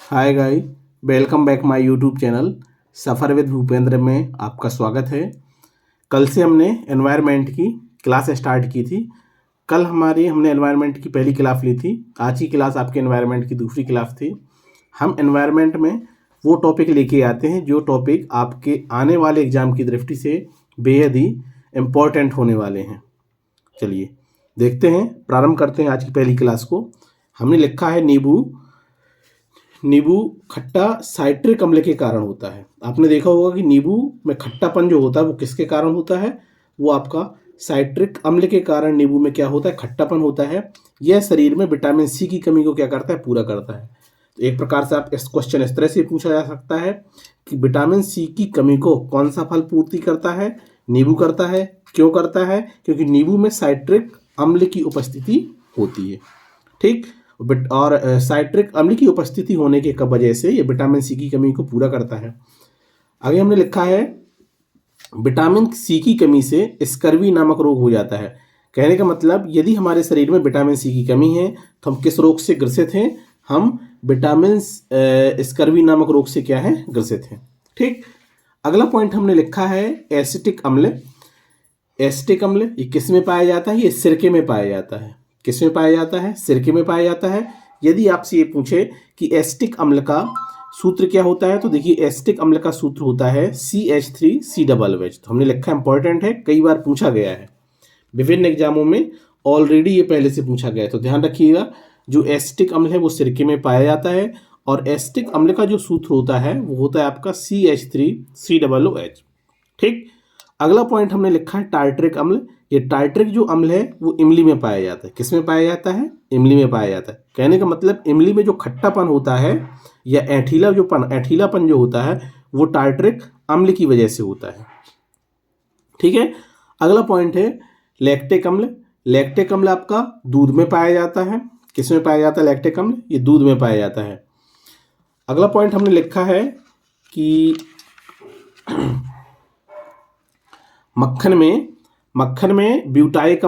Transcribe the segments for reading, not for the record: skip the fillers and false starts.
Hi guys, welcome back my YouTube channel suffer with Bhupendra में आपका स्वागत है। कल से हमने एनवायरनमेंट की क्लास स्टार्ट की थी। कल हमने एनवायरनमेंट की पहली क्लास ली थी। आज की क्लास आपके एनवायरनमेंट की दूसरी क्लास थी। हम एनवायरनमेंट में वो टॉपिक लेके आते हैं जो टॉपिक आपके आने वाले एग्ज़ाम की दृष्टि से बेहद ही इम्पोर्टेंट होने वाले हैं। चलिए देखते हैं, प्रारंभ करते हैं आज की पहली क्लास को। हमने लिखा है नींबू खट्टा साइट्रिक अम्ल के कारण होता है। आपने देखा होगा कि नींबू में खट्टापन जो होता है वो किसके कारण होता है? वो आपका साइट्रिक अम्ल के कारण नींबू में क्या होता है? खट्टापन होता है। यह शरीर में विटामिन सी की कमी को क्या करता है? पूरा करता है। तो एक प्रकार से आप इस क्वेश्चन इस तरह से पूछा जा सकता है कि विटामिन सी की कमी को कौन सा फल पूर्ति करता है? नींबू करता है। क्यों करता है? क्योंकि नींबू में साइट्रिक अम्ल की उपस्थिति होती है। ठीक, और साइट्रिक अम्ल की उपस्थिति होने के वजह से ये विटामिन सी की कमी को पूरा करता है। आगे हमने लिखा है विटामिन सी की कमी से स्कर्वी नामक रोग हो जाता है। कहने का मतलब यदि हमारे शरीर में विटामिन सी की कमी है तो हम किस रोग से ग्रसित हैं? हम विटामिन स्कर्वी नामक रोग से क्या है? ग्रसित हैं। ठीक, अगला पॉइंट हमने लिखा है एसिटिक अम्ल। एसिटिक अम्ल ये किस में पाया जाता है? ये सिरके में पाया जाता है। किस में पाया जाता है? सिरके में पाया जाता है। यदि आपसे ये पूछे कि एसिटिक अम्ल का सूत्र क्या होता है, तो देखिए एसिटिक अम्ल का सूत्र होता है CH3COOH। तो हमने लिखा इंपॉर्टेंट है, कई बार पूछा गया है विभिन्न एग्जामों में, ऑलरेडी ये पहले से पूछा गया है। तो ध्यान रखिएगा, जो एसिटिक अम्ल है वो सिरके में पाया जाता है और एसिटिक अम्ल का जो सूत्र होता है वो होता है आपका CH3COOH। ठीक, अगला पॉइंट हमने लिखा है टार्ट्रिक अम्ल। ये टार्ट्रिक जो अम्ल है वो इमली में पाया जाता है। किस में पाया जाता है? इमली में पाया जाता है। कहने का मतलब इमली में जो खट्टापन होता है या ऐठीलापन जो होता है वो टार्ट्रिक अम्ल की वजह से होता है। ठीक है, अगला पॉइंट है लैक्टिक अम्ल। लैक्टिक अम्ल आपका दूध में पाया जाता है। किस में पाया जाता है लैक्टिक अम्ल? ये दूध में पाया जाता है। अगला पॉइंट हमने लिखा है कि मक्खन में ब्यूटायरिक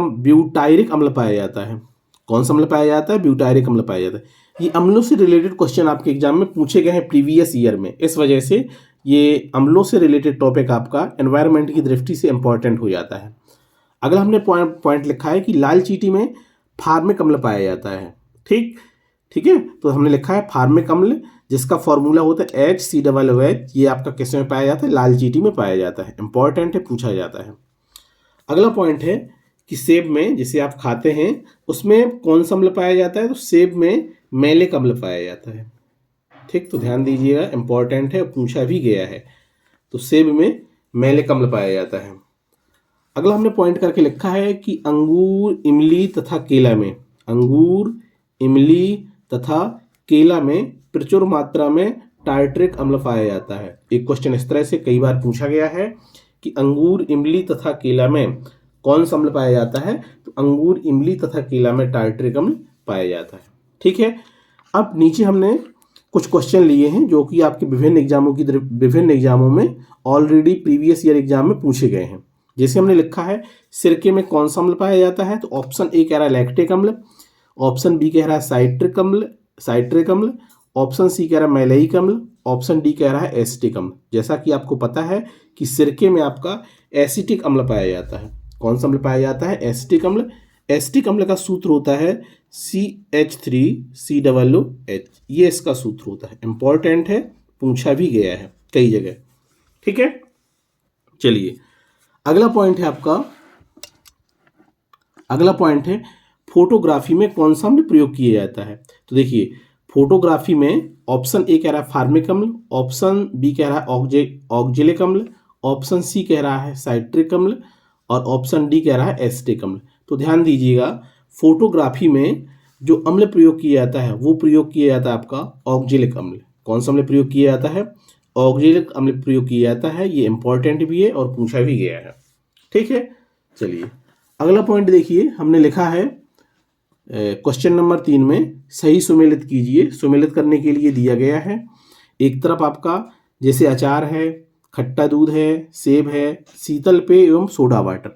अम्ल पाया जाता है। कौन सा अम्ल पाया जाता है? ब्यूटायरिक अम्ल पाया जाता है। ये अम्लों से रिलेटेड क्वेश्चन आपके एग्जाम में पूछे गए हैं प्रीवियस ईयर में। इस वजह से ये अम्लों से रिलेटेड टॉपिक आपका एनवायरनमेंट की दृष्टि से इंपॉर्टेंट हो जाता है। अगला हमने पॉइंट लिखा है कि लाल चींटी में फार्मिक अम्ल पाया जाता है। ठीक है, तो हमने लिखा है फार्मिक अम्ल जिसका फॉर्मूला होता है HCOOH। ये आपका किस में पाया जाता है? लाल चींटी में पाया जाता है। इंपॉर्टेंट है, पूछा जाता है। अगला पॉइंट है कि सेब में जिसे आप खाते हैं उसमें कौन सा अम्ल पाया जाता है? तो सेब में मैलिक अम्ल पाया जाता है। ठीक, तो ध्यान दीजिएगा, इंपॉर्टेंट है, पूछा भी गया है। तो सेब में मैलिक अम्ल पाया जाता है। अगला हमने पॉइंट करके लिखा है कि अंगूर, इमली तथा केला में प्रचुर मात्रा में टार्ट्रिक अम्ल पाया जाता है। एक क्वेश्चन इस तरह से कई बार पूछा गया है कि अंगूर, इमली तथा केला में कौन सा अम्ल पाया जाता है? तो अंगूर, इमली तथा केला में टार्ट्रिक अम्ल पाया जाता है। ठीक है, अब नीचे हमने कुछ क्वेश्चन लिए हैं जो कि आपके विभिन्न एग्जामों में ऑलरेडी प्रीवियस ईयर एग्जाम में पूछे गए हैं। जैसे हमने लिखा है सिरके में कौन सा अम्ल पाया जाता है? तो ऑप्शन ए कह रहा है लैक्टिक अम्ल, ऑप्शन बी कह रहा है साइट्रिक अम्ल, ऑप्शन सी कह रहा है मैलेइक अम्ल, ऑप्शन डी कह रहा है एसिटिक अम्ल। जैसा कि आपको पता है कि सिरके में आपका एसिटिक अम्ल पाया जाता है। कौन सा अम्ल पाया जाता है? एसिटिक अम्ल। एसिटिक अम्ल का सूत्र होता है CH3COOH। ये इसका सूत्र होता है। इंपॉर्टेंट है, पूछा भी गया है कई जगह। ठीक है, चलिए अगला पॉइंट है फोटोग्राफी में कौन सा अम्ल प्रयोग किया जाता है? तो देखिए फोटोग्राफी में ऑप्शन ए कह रहा है फार्मिक अम्ल, ऑप्शन बी कह रहा है ऑक्जेलिक अम्ल, ऑप्शन सी कह रहा है साइट्रिक अम्ल और ऑप्शन डी कह रहा है एसिटिक अम्ल। तो ध्यान दीजिएगा, फोटोग्राफी में जो अम्ल प्रयोग किया जाता है वो प्रयोग किया जाता है आपका ऑक्जेलिक अम्ल। कौन सा अम्ल प्रयोग किया जाता है? ऑक्जेलिक अम्ल प्रयोग किया जाता है। ये इंपॉर्टेंट भी है और पूछा भी गया है। ठीक है, चलिए अगला पॉइंट देखिए, हमने लिखा है क्वेश्चन नंबर 3 में सही सुमेलित कीजिए। सुमेलित करने के लिए दिया गया है, एक तरफ आपका जैसे अचार है, खट्टा दूध है, सेब है, शीतल पेय एवं सोडा वाटर।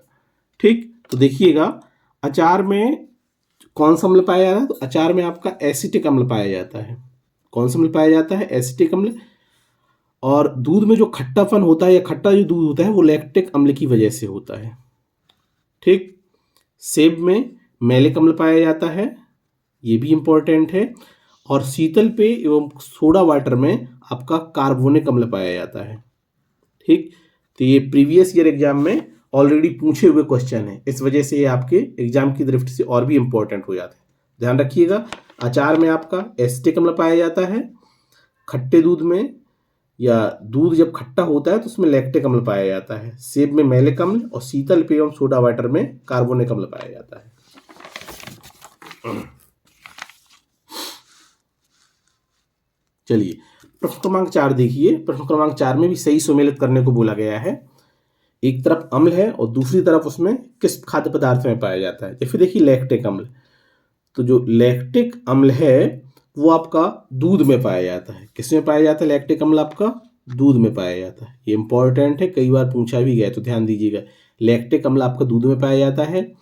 ठीक, तो देखिएगा अचार में कौन सा अम्ल पाया जाता है? तो अचार में आपका एसिटिक अम्ल पाया जाता है। कौन सा अम्ल पाया जाता है? एसिटिक अम्ल। और दूध में जो खट्टापन होता है या खट्टा जो दूध होता है वो लैक्टिक अम्ल की वजह से होता है। ठीक। सेब में मैलिक अम्ल पाया जाता है, ये भी इंपॉर्टेंट है। और शीतल पेय एवं सोडा वाटर में आपका कार्बोनिक अम्ल पाया जाता है। ठीक। तो ये प्रीवियस ईयर एग्जाम में ऑलरेडी पूछे हुए क्वेश्चन है, इस वजह से ये आपके एग्जाम की दृष्टि से और भी इंपॉर्टेंट हो जाते हैं। ध्यान रखिएगा, अचार में आपका एसिटिक अम्ल पाया जाता है, खट्टे दूध में या दूध जब खट्टा होता है तो उसमें लैक्टिक अम्ल पाया जाता है, सेब में मैलिक अम्ल और शीतल पेय एवं सोडा वाटर में कार्बोनिक अम्ल पाया जाता है। चलिए प्रश्न क्रमांक 4 देखिए। प्रश्न क्रमांक 4 में भी सही सुमेलित करने को बोला गया है। एक तरफ अम्ल है और दूसरी तरफ उसमें किस खाद्य पदार्थ में पाया जाता है। जैसे देखिए लैक्टिक अम्ल, तो जो लैक्टिक अम्ल है वो आपका दूध में पाया जाता है। किसमें पाया जाता है लैक्टिक अम्ल? आपका दूध में पाया जाता है। ये इंपॉर्टेंट है, कई बार पूछा भी गया, तो ध्यान दीजिएगा। लैक्टिक अम्ल आपका दूध में पाया जाता है।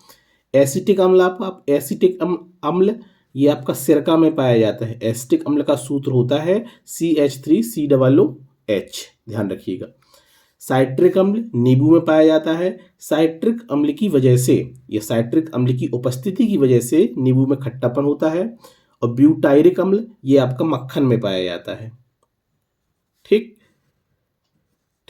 एसिटिक अम्ल एसिटिक अम्ल ये आपका सिरका में पाया जाता है। एसिटिक अम्ल का सूत्र होता है CH3COOH, ध्यान रखिएगा। साइट्रिक अम्ल नींबू में पाया जाता है। साइट्रिक अम्ल की वजह से या साइट्रिक अम्ल की उपस्थिति की वजह से नींबू में खट्टापन होता है। और ब्यूटायरिक अम्ल ये आपका मक्खन में पाया जाता है। ठीक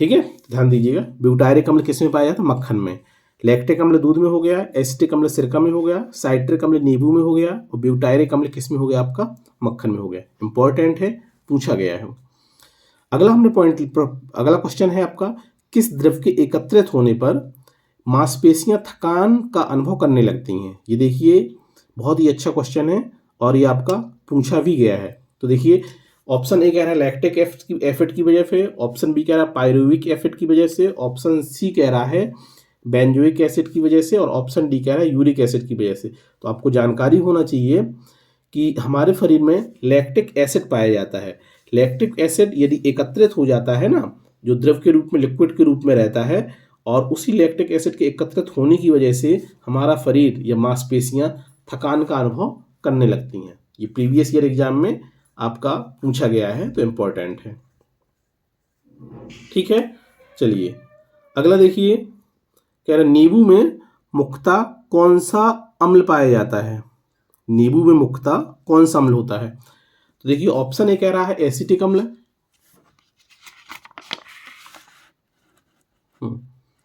है, ध्यान दीजिएगा। ब्यूटायरिक अम्ल किस में पाया जाता है? मक्खन में। लैक्टिक अम्ल दूध में हो गया, एसिटिक अम्ल सिरका में हो गया, साइट्रिक अम्ल नींबू में हो गया और ब्यूटायरिक अम्ल किस में हो गया? आपका मक्खन में हो गया। इंपॉर्टेंट है, पूछा गया है। अगला क्वेश्चन है आपका, किस द्रव के एकत्रित होने पर मांसपेशियां थकान का अनुभव करने लगती हैं? ये देखिए बहुत ही अच्छा क्वेश्चन है और ये आपका पूछा भी गया है। तो देखिए ऑप्शन ए कह रहा है लैक्टिक एसिड की वजह से, ऑप्शन बी कह रहा है पायरुविक एसिड की वजह से, ऑप्शन सी कह रहा है बेंजोइक एसिड की वजह से और ऑप्शन डी कह रहा है यूरिक एसिड की वजह से। तो आपको जानकारी होना चाहिए कि हमारे शरीर में लैक्टिक एसिड पाया जाता है। लैक्टिक एसिड यदि एकत्रित हो जाता है ना, जो द्रव के रूप में लिक्विड के रूप में रहता है, और उसी लैक्टिक एसिड के एकत्रित होने की वजह से हमारा शरीर या मांसपेशियां थकान का अनुभव करने लगती हैं। ये प्रीवियस ईयर एग्जाम में आपका पूछा गया है, तो इंपॉर्टेंट है। ठीक है, चलिए अगला देखिए, कह रहा है नींबू में मुख्यतः कौन सा अम्ल पाया जाता है? नींबू में मुख्यतः कौन सा अम्ल होता है? तो देखिए ऑप्शन ए कह रहा है एसिटिक अम्ल।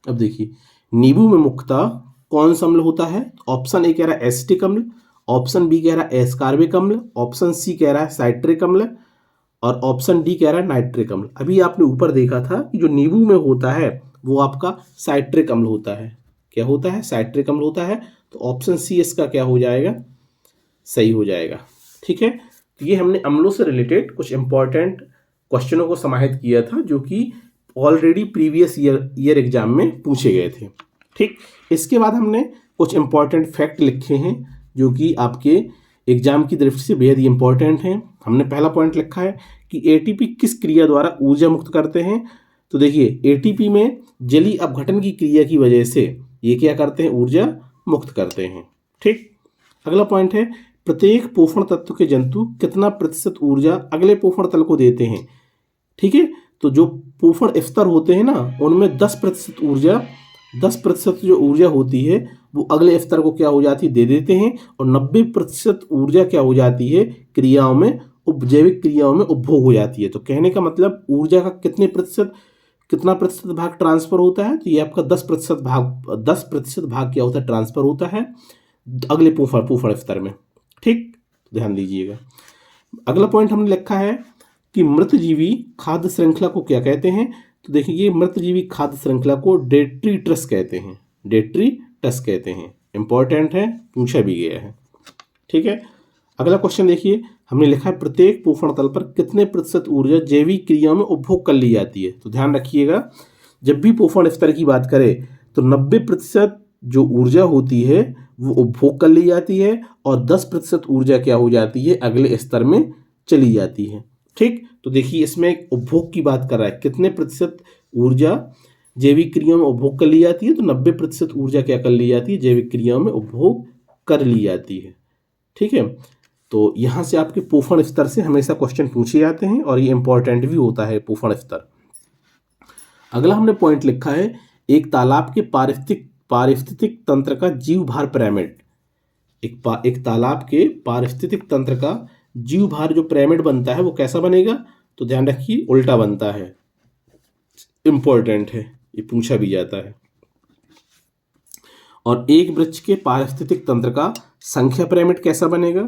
अब देखिए नींबू में मुख्यतः कौन सा अम्ल होता है? ऑप्शन ए कह रहा है एसिटिक अम्ल, ऑप्शन बी कह रहा है एस्कार्बिक अम्ल, ऑप्शन सी कह रहा है साइट्रिक अम्ल और ऑप्शन डी कह रहा है नाइट्रिक अम्ल। अभी आपने ऊपर देखा था कि जो नींबू में होता है वो आपका साइट्रिक अम्ल होता है। क्या होता है? साइट्रिक अम्ल होता है। तो ऑप्शन सी इसका क्या हो जाएगा? सही हो जाएगा। ठीक है, तो ये हमने अम्लों से रिलेटेड कुछ इंपॉर्टेंट क्वेश्चनों को समाहित किया था जो कि ऑलरेडी प्रीवियस ईयर एग्जाम में पूछे गए थे। ठीक, इसके बाद हमने कुछ इंपॉर्टेंट फैक्ट लिखे हैं जो कि आपके एग्जाम की दृष्टि से बेहद ही इंपॉर्टेंट हैं। हमने पहला पॉइंट लिखा है कि एटीपी किस क्रिया द्वारा ऊर्जा मुक्त करते हैं? तो देखिए एटीपी में जलीय अपघटन की क्रिया की वजह से ये क्या करते हैं? ऊर्जा मुक्त करते हैं। ठीक, अगला पॉइंट है प्रत्येक पोषण तत्व के जंतु कितना प्रतिशत ऊर्जा अगले पोषण तल को देते हैं? ठीक है, तो जो पोषण स्तर होते हैं ना उनमें 10% जो ऊर्जा होती है वो अगले स्तर को क्या हो जाती है? दे देते हैं। और 90% ऊर्जा क्या हो जाती है? क्रियाओं में, जैविक क्रियाओं में उपभोग हो जाती है। तो कहने का मतलब ऊर्जा का कितना प्रतिशत भाग ट्रांसफर होता है? तो ये आपका 10% भाग क्या होता है? ट्रांसफर होता है अगले पोषण स्तर में। ठीक, ध्यान दीजिएगा। अगला पॉइंट हमने लिखा है कि मृतजीवी खाद्य श्रृंखला को क्या कहते हैं? तो देखिए ये मृतजीवी खाद्य श्रृंखला को डेट्रीटस कहते हैं। डेट्रीटस कहते हैं, इंपॉर्टेंट है, पूछा भी गया है। ठीक है, अगला क्वेश्चन देखिए, हमने लिखा है प्रत्येक पोषण तल पर कितने प्रतिशत ऊर्जा जैविक क्रियाओं में उपभोग कर ली जाती है? तो ध्यान रखिएगा, जब भी पोषण स्तर की बात करें तो 90% जो ऊर्जा होती है वो उपभोग कर ली जाती है और 10% ऊर्जा क्या हो जाती है? अगले स्तर में चली जाती है। ठीक, तो देखिए इसमें उपभोग की बात कर रहा है, कितने प्रतिशत ऊर्जा जैविक क्रियाओं में उपभोग कर ली जाती है? तो 90% ऊर्जा क्या कर ली जाती है? जैविक क्रियाओं में उपभोग कर ली जाती है। ठीक है, तो यहाँ से आपके पोषण स्तर से हमेशा क्वेश्चन पूछे जाते हैं और ये इंपॉर्टेंट भी होता है पोषण स्तर। अगला हमने पॉइंट लिखा है, एक तालाब के पारिस्थितिक तंत्र का जीव भार पिरामिड। एक तालाब के पारिस्थितिक तंत्र का जीव भार जो पिरामिड बनता है वो कैसा बनेगा, तो ध्यान रखिए उल्टा बनता है। इंपॉर्टेंट है, ये पूछा भी जाता है। और एक वृक्ष के पारिस्थितिक तंत्र का संख्या पिरामिड कैसा बनेगा,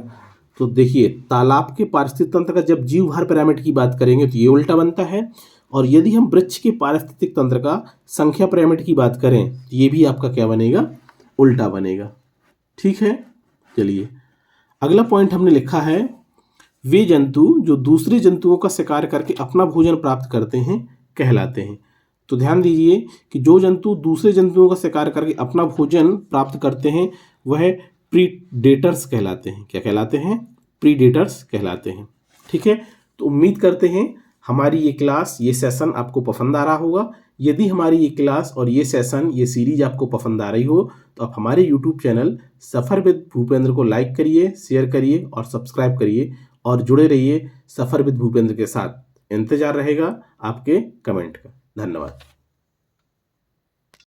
तो देखिए तालाब के पारिस्थितिक तंत्र का जब जीव भार पिरामिड की बात करेंगे तो ये उल्टा बनता है, और यदि हम वृक्ष के पारिस्थितिक तंत्र का संख्या पिरामिड की बात करें तो ये भी आपका क्या बनेगा, उल्टा बनेगा। ठीक है, चलिए अगला पॉइंट हमने लिखा है, वे जंतु जो दूसरे जंतुओं का शिकार करके अपना भोजन प्राप्त करते हैं कहलाते हैं। तो ध्यान दीजिए कि जो जंतु दूसरे जंतुओं का शिकार करके अपना भोजन प्राप्त करते हैं वह प्रीडेटर्स कहलाते हैं। क्या कहलाते हैं, प्रीडेटर्स कहलाते हैं। ठीक है, तो उम्मीद करते हैं हमारी ये क्लास, ये सेशन आपको पसंद आ रहा होगा। यदि हमारी ये क्लास और ये सेशन, ये सीरीज आपको पसंद आ रही हो तो आप हमारे YouTube channel suffer with Bhupendra को लाइक करिए, शेयर करिए और सब्सक्राइब करिए और जुड़े रहिए सफ़र विद भूपेंद्र के साथ। इंतजार रहेगा आपके कमेंट का। धन्यवाद।